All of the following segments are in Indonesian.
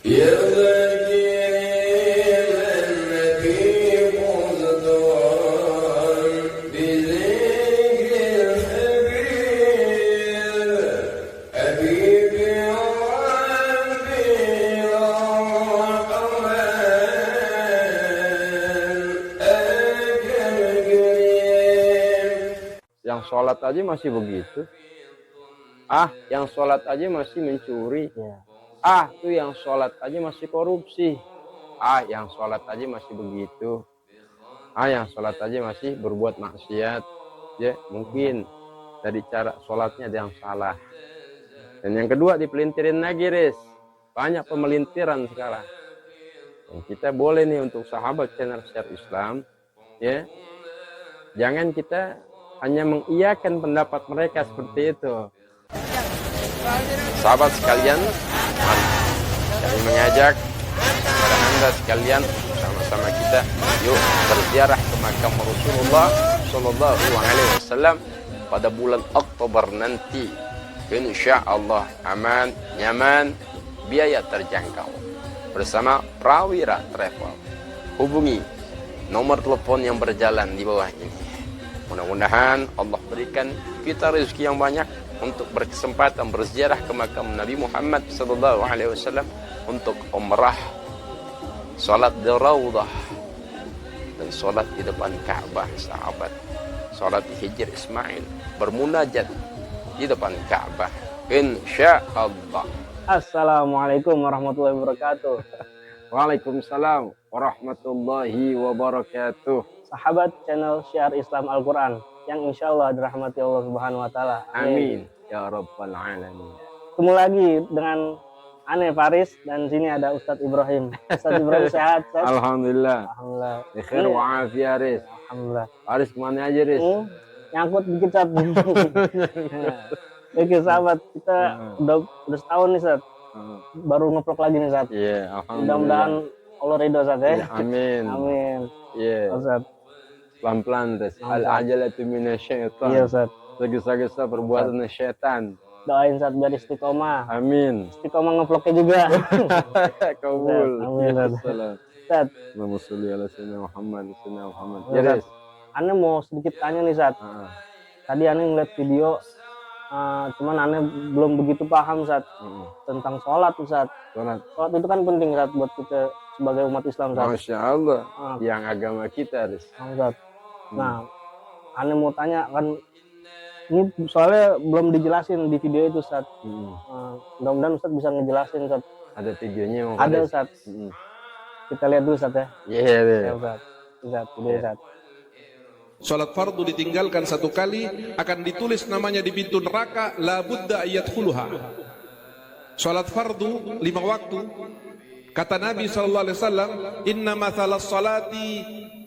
Yang sholat aja masih begitu. Yang sholat aja masih mencuri. Tuh yang sholat aja masih korupsi. Yang sholat aja masih begitu. Yang sholat aja masih berbuat maksiat. Ya, mungkin dari cara sholatnya ada yang salah. Dan yang kedua dipelintirin lagi, Riz. Banyak pemelintiran sekarang. Dan kita boleh nih untuk sahabat channel Syiar Islam, ya, jangan kita hanya mengiyakan pendapat mereka seperti itu. Sahabat sekalian, kami mengajak kepada Anda sekalian sama-sama kita yuk berziarah ke makam Rasulullah Shallallahu Alaihi Wasallam pada bulan Oktober nanti. Insya Allah aman, nyaman, biaya terjangkau bersama Prawira Travel. Hubungi nomor telepon yang berjalan di bawah ini. Mudah-mudahan Allah berikan kita rezeki yang banyak untuk berkesempatan berziarah ke makam Nabi Muhammad SAW untuk umrah, salat di Raudhah, dan salat di depan Ka'bah, sahabat. Salat di Hijr Ismail, bermunajat di depan Ka'bah. Insya Allah. Assalamualaikum warahmatullahi wabarakatuh. Waalaikumsalam warahmatullahi wabarakatuh. Sahabat channel Syiar Islam Al-Quran yang insya Allah dirahmati Allah Subhanahu Wa Taala. Amin ya rabbal alamin. Ketemu lagi dengan Ane Faris dan sini ada Ustadz Ibrahim. Ustadz Ibrahim sehat? Alhamdulillah. Alhamdulillah. Khair wa afiyah, Riz. Alhamdulillah. Faris kemana aja, Riz? Nyangkut dikit, Ustadz. Oke sahabat, kita udah setahun nih, Ustadz. Baru ngeplok lagi nih, Ustadz. Iya, alhamdulillah. Mudah-mudahan Allah ridho, Ustadz, ya. Amin. Amin. Iya. Ustadz. Pelan-pelan, Riz. Al-ajalatu minasyaitan. Iya, Ustadz. Segesa-gesa perbuatan syaitan. Doain saat biar istiqomah. Amin. Istiqomah ngevlognya juga. Kabul. Amin. Ustadz. Allahumma sholli ala sayyidina Muhammad. Ya, Res. Ane mau sedikit tanya nih, Ustadz. Tadi Ane ngeliat video, cuman Ane belum begitu paham, Ustadz, tentang sholat, Ustadz. Sholat itu kan penting, Ustadz, buat kita sebagai umat Islam, Ustadz. Masya Allah. Yang agama kita, Res. Ustadz. Nah, Ane mau tanya kan, ini soalnya belum dijelasin di video itu, Ustadz. Mudah-mudahan Ustadz bisa ngejelasin, Ustadz. Ada videonya? Ada, Ustadz. Kita lihat dulu, Ustadz, ya. Iya, Ustadz. Ustadz. Salat fardu ditinggalkan satu kali akan ditulis namanya di pintu neraka, la budda ayadkhuluha. Salat fardu 5 waktu. Kata Nabi SAW, inna mathalas salati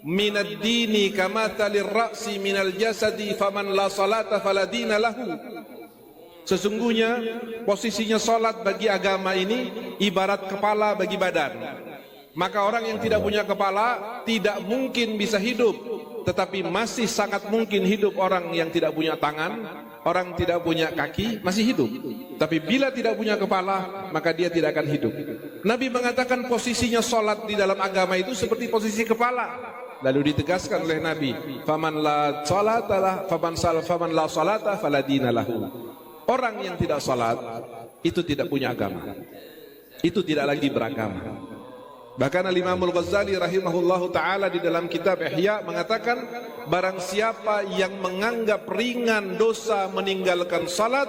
minad dini kamathalir ra'si minal jasadi faman la salata faladina lahu. Sesungguhnya posisinya salat bagi agama ini ibarat kepala bagi badan. Maka orang yang tidak punya kepala tidak mungkin bisa hidup, tetapi masih sangat mungkin hidup orang yang tidak punya tangan, orang tidak punya kaki, masih hidup. Tapi bila tidak punya kepala, maka dia tidak akan hidup. Nabi mengatakan posisinya sholat di dalam agama itu seperti posisi kepala. Lalu ditegaskan oleh Nabi, faman la salata faladina lahu. Orang yang tidak sholat itu tidak punya agama. Itu tidak lagi beragama. Bahkan Al-Imam Al-Ghazali rahimahullahu ta'ala di dalam kitab Ihya mengatakan, barang siapa yang menganggap ringan dosa meninggalkan salat,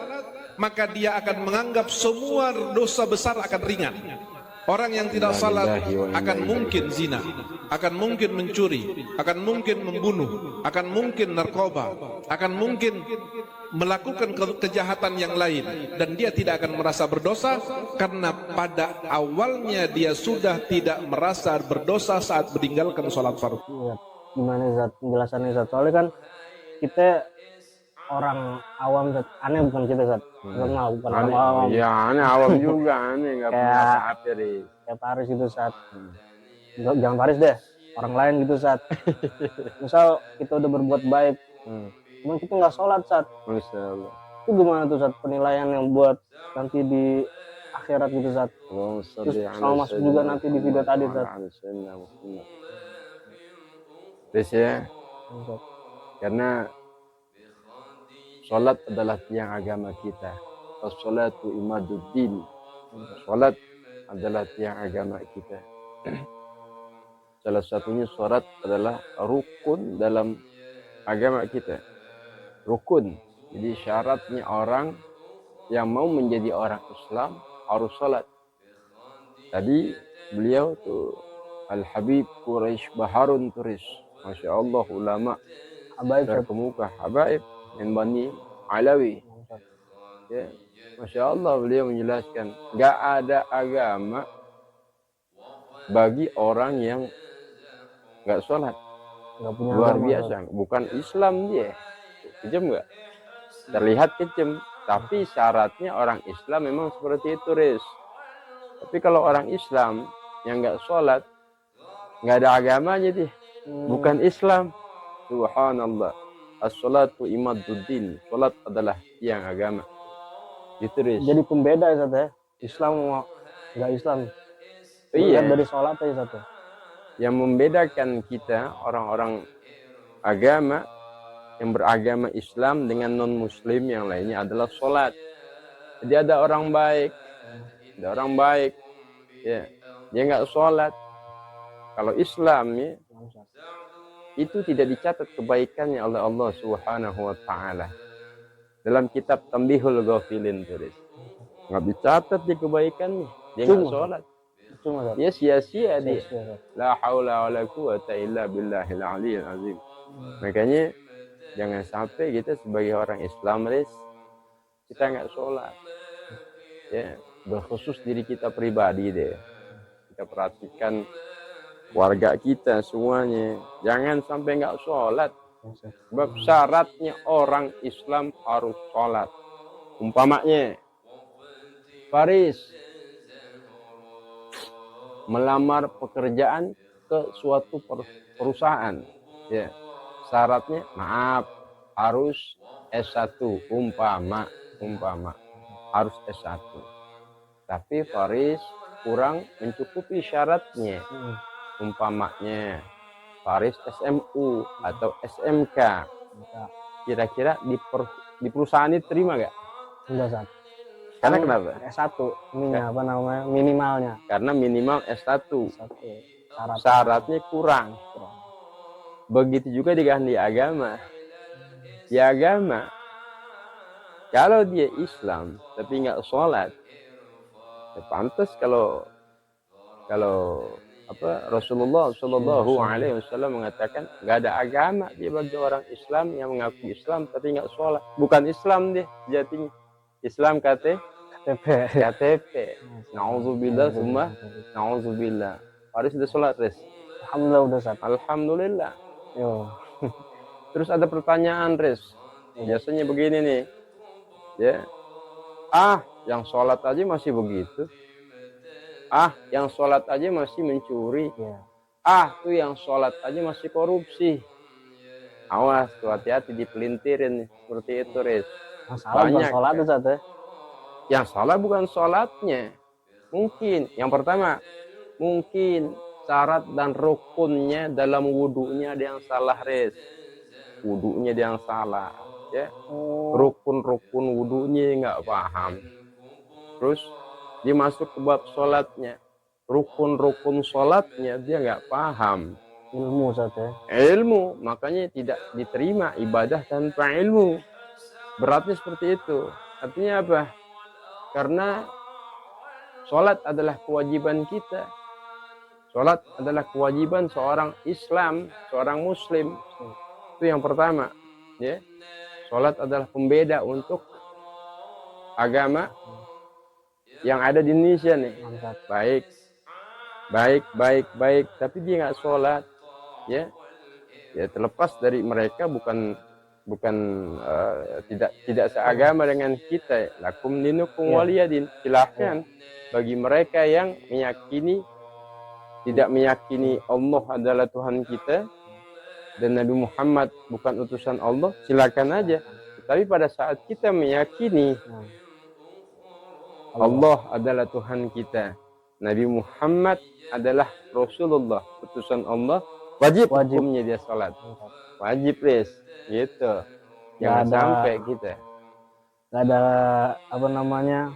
maka dia akan menganggap semua dosa besar akan ringan. Orang yang tidak salat akan mungkin zina, akan mungkin mencuri, akan mungkin membunuh, akan mungkin narkoba, akan mungkin melakukan kejahatan yang lain, dan dia tidak akan merasa berdosa karena pada awalnya dia sudah tidak merasa berdosa saat meninggalkan sholat fardu. Gimana, Zat, penjelasannya, Zat? Soalnya kan kita orang awam, Zat. Aneh bukan kita, Zat. Bukan orang awam. Iya, aneh awam juga, aneh nggak punya apa-apa, Riz. Kayak Faris gitu, Zat. Jangan Faris deh, orang lain gitu, Zat. Misal kita udah berbuat baik, cuman kita nggak sholat, Zat. Masya Allah. Itu gimana tuh, Zat, penilaian yang buat nanti di akhirat gitu Zat. Allahumma Terus sholli ala sama masuk juga sayyidina nanti di video tadi Muhammad wa Zat. ala sayyidina Muhammad. Terus ya, Zat. karena sholat adalah tiang agama kita. As-sholatu imaduddin. Sholat adalah tiang agama kita. Salah satunya sholat adalah rukun dalam agama kita. Rukun. Jadi syaratnya orang yang mau menjadi orang Islam harus sholat. Tadi beliau tuh Al-Habib Quraisy Baharun tulis. Masya Allah ulama Habaib Zat. terkemuka Habaib min Bani Alawi. Ya, Masya Allah beliau menjelaskan gak ada agama bagi orang yang gak sholat. Nggak punya Luar agama, biasa. Zat. Bukan Islam dia. Kejam gak? Terlihat kejam. Tapi syaratnya orang Islam memang seperti itu, Riz. Tapi kalau orang Islam yang gak sholat, gak ada agamanya dia. Bukan Islam. Subhanallah. As-sholatu imaduddin. Sholat adalah tiang agama. Gitu, Riz. Jadi pembeda Zat ya. Islam sama nggak Islam. Iya. Lihat dari sholat aja Zat. Yang membedakan kita orang-orang agama yang beragama Islam dengan non muslim yang lainnya adalah sholat. Jadi ada orang baik ya, dia nggak sholat. Kalau Islam ya, itu tidak dicatat kebaikannya oleh Allah Subhanahu wa taala. Dalam kitab Tambihul Ghafilin tulis nggak dicatat di kebaikannya, dia nggak sholat. Cuma Zat. Ya sia-sia dia. Sia-sia, Zat. La haula wala quwata illa billahil aliyil azim. Makanya jangan sampai kita sebagai orang Islam, Riz, kita nggak sholat. Ya, berkhusus diri kita pribadi deh. Kita perhatikan warga kita semuanya. Jangan sampai nggak sholat. Sebab syaratnya orang Islam harus sholat. Umpamanya, Faris melamar pekerjaan ke suatu perusahaan, ya, syaratnya maaf harus S1 umpama harus S1, tapi Faris kurang mencukupi syaratnya, umpamanya Faris SMU atau SMK, kira-kira di perusahaan ini terima gak? Enggak Zat. Karena kenapa? S1 ininya apa namanya minimalnya. Karena minimal S1. Satu Syaratnya kurang. Begitu juga dengan di agama. Di agama, kalau dia Islam tapi nggak sholat, ya pantas kalau Rasulullah Shallallahu Alaihi Wasallam mengatakan nggak ada agama dia bagi orang Islam yang mengaku Islam tapi nggak sholat. Bukan Islam dia jadinya. Islam KTP. Nauzubillah summa nauzubillah. Harus sudah sholat, Riz. Alhamdulillah udah Zat. Alhamdulillah. Yo. Terus ada pertanyaan, Riz. Biasanya begini nih. Ya. Yang sholat aja masih begitu. Yang sholat aja masih mencuri. Ya. Tuh yang sholat aja masih korupsi. Awas, tuh hati-hati dipelintirin seperti itu, Riz. Masalah bukan sholat tuh Zat ya. Yang salah bukan sholatnya. Mungkin yang pertama, mungkin syarat dan rukunnya dalam wudunya ada yang salah, Riz. Wudunya ada yang salah, ya. Rukun-rukun wudunya nggak paham. Terus dia masuk ke bab sholatnya, rukun-rukun sholatnya dia nggak paham. Ilmu Zat ya. Ilmu, makanya tidak diterima ibadah tanpa ilmu. Beratnya seperti itu. Artinya apa? Karena sholat adalah kewajiban kita. Sholat adalah kewajiban seorang Islam, seorang Muslim. Itu yang pertama. Ya. Sholat adalah pembeda untuk agama yang ada di Indonesia nih. Baik. Tapi dia nggak sholat. Ya, terlepas dari mereka tidak seagama dengan kita. Lakum dinukum waliyadin. Silahkan bagi mereka yang tidak meyakini Allah adalah Tuhan kita dan Nabi Muhammad bukan utusan Allah, silakan aja. Tapi pada saat kita meyakini Allah adalah Tuhan kita. Nabi Muhammad adalah Rasulullah, utusan Allah. Wajib hukumnya dia sholat. Wajib, Riz. Gitu. Jangan sampai kita. Gak ada apa namanya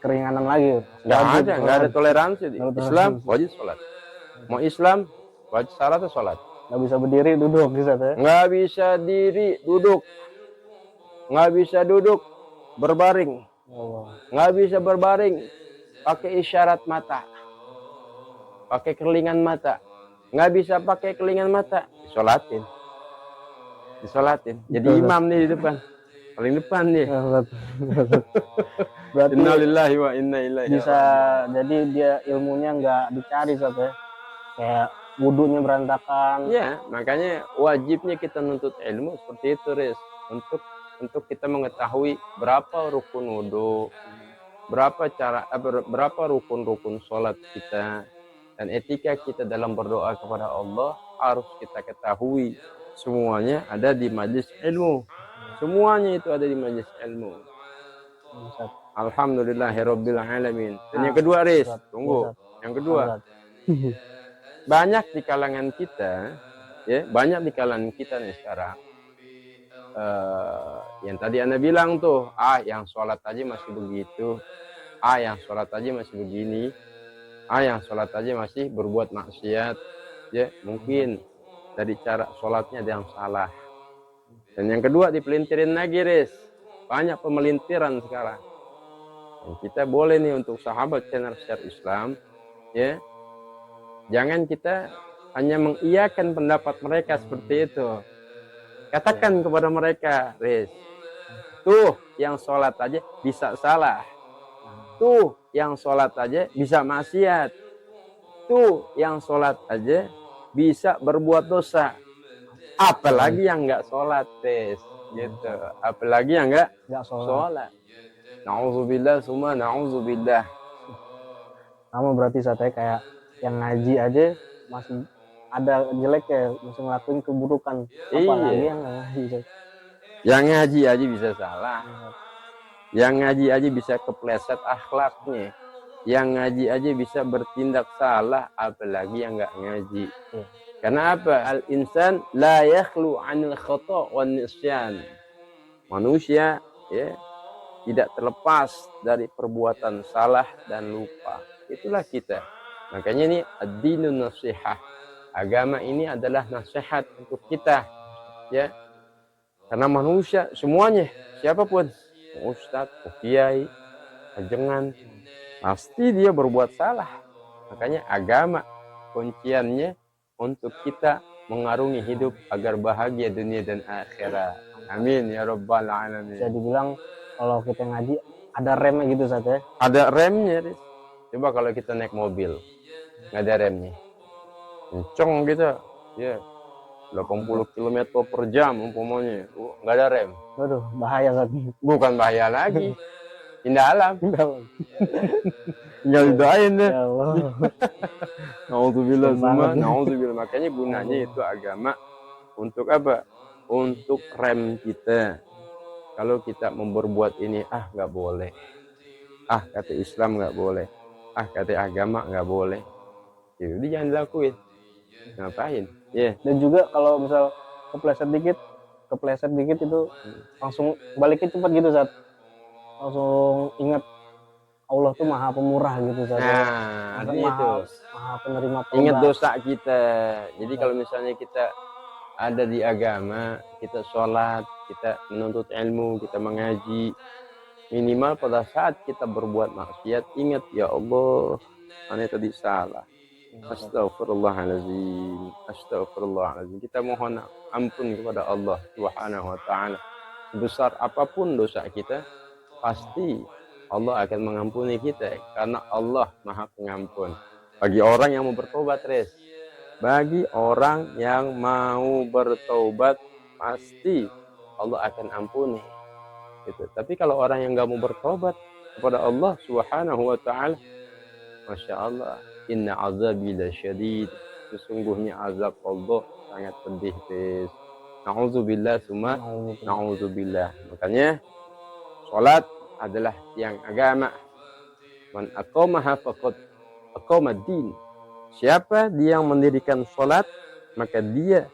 keringanan lagi. Nggak ada toleransi di Islam. Wajib sholat. Mau Islam, wajib syaratnya sholat. Nggak bisa berdiri, duduk, bisa ya? Nggak bisa diri, duduk. Nggak bisa duduk, berbaring. Nggak bisa berbaring, pakai isyarat mata. Pakai kelingan mata. Nggak bisa pakai kelingan mata, disolatin. Jadi imam nih di depan, paling depan nih. Berarti innalillahi wa inna ilaihi bisa jadi dia ilmunya nggak dicari ya, kayak wudhunya berantakan. Ya, makanya wajibnya kita nuntut ilmu seperti itu, Riz. Untuk kita mengetahui berapa rukun wudhu, berapa rukun sholat kita, dan etika kita dalam berdoa kepada Allah harus kita ketahui. Semuanya ada di majlis ilmu. Semuanya itu ada di majlis ilmu. Alhamdulillahirabbil alamin. Dan yang kedua, Riz, tunggu. Yang kedua, banyak di kalangan kita, ya, banyak di kalangan kita nih sekarang. Yang tadi Anda bilang tuh, yang sholat aja masih begitu, yang sholat aja masih begini, yang sholat aja masih berbuat maksiat, ya mungkin dari cara sholatnya ada yang salah. Dan yang kedua dipelintirin lagi, Riz, banyak pemelintiran sekarang. Dan kita boleh nih untuk sahabat channel Share Islam, ya, jangan kita hanya mengiyakan pendapat mereka seperti itu. Katakan kepada mereka, Riz, tuh yang sholat aja bisa salah. Tuh yang sholat aja bisa maksiat. Tuh yang sholat aja bisa berbuat dosa. Apalagi yang nggak sholat, Riz. Gitu. Apalagi yang nggak sholat. Na'udzubillah, summa na'udzubillah. Sama berarti saya kayak yang ngaji aja masih ada jeleknya, masih ngelakuin keburukan. Apalagi yang nggak ngaji. Yang ngaji aja bisa salah. Yang ngaji aja bisa kepleset akhlaknya. Yang ngaji aja bisa bertindak salah, apalagi yang nggak ngaji. Karena apa? Al-insan la yakhlu 'anil khata' wan nisyan. Manusia, ya, tidak terlepas dari perbuatan salah dan lupa. Itulah kita. Makanya ini ad-dinun nasihah. Agama ini adalah nasihat untuk kita, ya. Karena manusia semuanya, siapapun, ustadz, kiai, ajengan, pasti dia berbuat salah. Makanya agama kunciannya untuk kita mengarungi hidup agar bahagia dunia dan akhirat. Amin ya rabbal alamin. Bisa dibilang kalau kita ngaji ada remnya gitu saja. Ada remnya, Riz. Coba kalau kita naik mobil nggak ada remnya, kenceng gitu, ya, 80 km per jam umpamanya, nggak ada rem. Waduh, bahaya saat. Bukan bahaya lagi, indah alam. Tinggal didoain deh. Ya Allah. Na'udzubillah, semua na'udzubillah. Makanya gunanya itu agama untuk apa? Untuk rem kita. Kalau kita memperbuat ini, nggak boleh. Kata Islam nggak boleh. Kata agama nggak boleh. Jadi jangan dilakuin. Ngapain? Yeah. Dan juga kalau misal kepleset dikit itu langsung baliknya cepat gitu, Zat. Langsung ingat Allah tuh maha pemurah gitu, Zat. Nah, itu. Maha penerima taubat. Ingat dosa kita. Jadi kalau misalnya kita ada di agama, kita sholat, kita menuntut ilmu, kita mengaji, minimal pada saat kita berbuat maksiat, ingat, ya Allah, aneh tadi salah. Astagfirullahaladzim. Astagfirullahaladzim. Kita mohon ampun kepada Allah Subhanahu wa ta'ala. Sebesar apapun dosa kita, pasti Allah akan mengampuni kita. Karena Allah maha pengampun. Bagi orang yang mau bertobat, Riz. Bagi orang yang mau bertobat, pasti Allah akan ampuni. Gitu. Tapi kalau orang yang nggak mau bertobat kepada Allah Subhanahu wa ta'ala, Masya Allah, inna azabi lasyadid. Sesungguhnya azab Allah sangat pedih, Riz. Na'udzubillah, summa na'udzubillah. Makanya sholat adalah tiang agama. Man aqamaha faqad aqamad-din. Siapa dia yang mendirikan salat, maka dia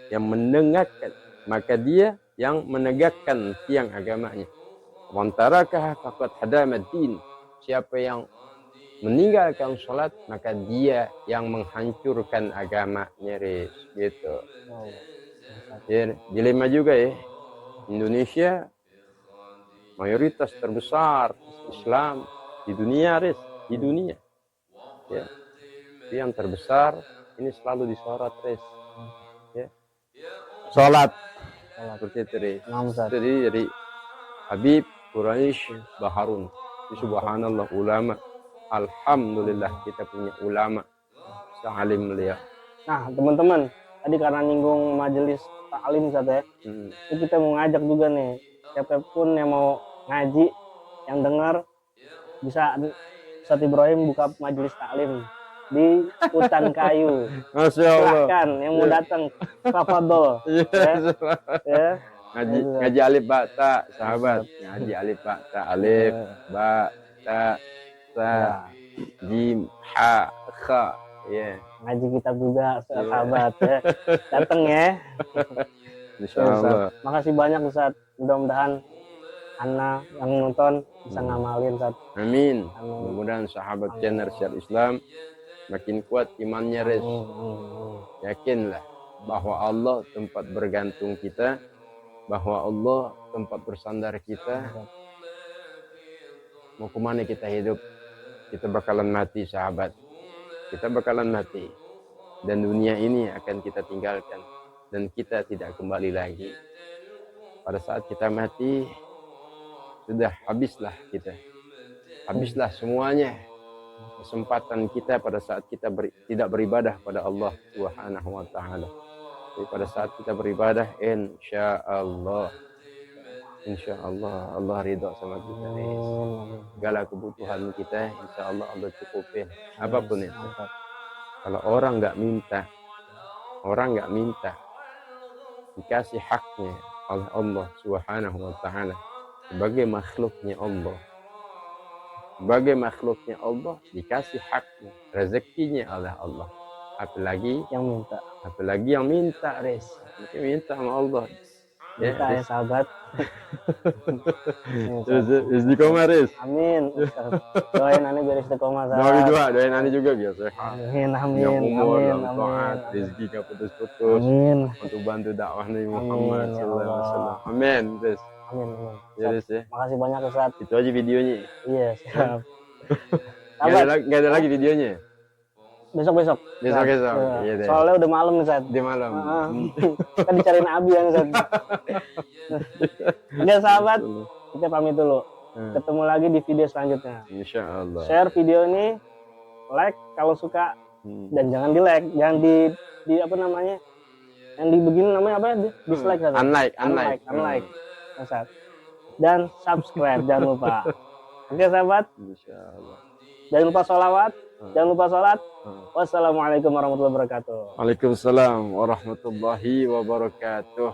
yang menegakkan, maka dia yang menegakkan tiang agamanya. Man tarakaha faqad hadamad-din. Siapa yang meninggalkan salat, maka dia yang menghancurkan agamanya, Riz. Gitu. Oh, Ya, dilema juga ya. Indonesia mayoritas terbesar Islam di dunia, Riz. Di dunia. Ya. Tapi yang terbesar ini selalu disorot, Riz. Ya. Salat. Seperti itu, Riz. Dari Habib Quraisy Baharun. Subhanallah, ulama. Alhamdulillah kita punya ulama. Salim beliau. Nah, teman-teman, tadi karena nyinggung majelis taklim Ustaz ya. Ini kita mau ngajak juga nih, siapapun yang mau ngaji, yang dengar bisa Ustaz Ibrahim buka majelis taklim di Hutan Kayu. Masya Allah. Silahkan yang mau datang, tafadhol. Ya. Ngaji alif ba ta, sahabat. Ngaji alif ba ta, alif ba ta jim ha kha. Ya. Ngaji kitab juga sahabat ya. Datang ya. Insyaallah. Makasih banyak Ustaz. Mudah-mudahan Ana yang nonton bisa ngamalin Ustaz. Amin. Mudah-mudahan sahabat channel Syiar Islam makin kuat imannya, Riz. Yakinlah bahwa Allah tempat bergantung kita, bahwa Allah tempat bersandar kita. Mau kemana kita hidup? Kita bakalan mati, sahabat. Kita bakalan mati. Dan dunia ini akan kita tinggalkan. Dan kita tidak kembali lagi. Pada saat kita mati, sudah habislah kita. Habislah semuanya. Kesempatan kita pada saat kita tidak beribadah pada Allah Subhanahu wa Ta'ala. Jadi pada saat kita beribadah, insya Allah Allah ridho sama kita. Segala kebutuhan kita, insya Allah Allah cukupin. Apapun itu. Kalau orang nggak minta, dikasih haknya oleh Allah Subhanahu wa Ta'ala sebagai makhluknya Allah. Sebagai makhluknya Allah dikasih haknya, rezekinya oleh Allah. Apalagi yang minta, Riz. Mungkin minta sama Allah. Minta ya sahabat. Istiqomah, Riz. Amin. Doain Ani biar istiqomah sahabat. Doain Ani juga biar sehat. Amin. Yang umur, yang taat, rezeki gak putus-putus. Amin. Untuk bantu dakwah Nabi Muhammad SAW. Amin, Riz. Amin. Ya, Riz ya. Makasih banyak Ustaz. Itu aja videonya. Iya, siap. Gak ada lagi videonya. Besok. Iya deh. Soalnya udah malam nih, Ustaz. Di malam. Kita dicariin Abi yang Ustaz. Oke, sahabat. Kita pamit dulu. Ketemu lagi di video selanjutnya. Insyaallah. Share video ini, like kalau suka, dan jangan di like, jangan di apa namanya? Yang di begini namanya apa? Dislike kan? Unlike. Ustaz. Dan subscribe jangan lupa. Oke, sahabat. Insyaallah. Jangan lupa sholawat, jangan lupa sholat. Wassalamualaikum warahmatullahi wabarakatuh. Waalaikumsalam warahmatullahi wabarakatuh.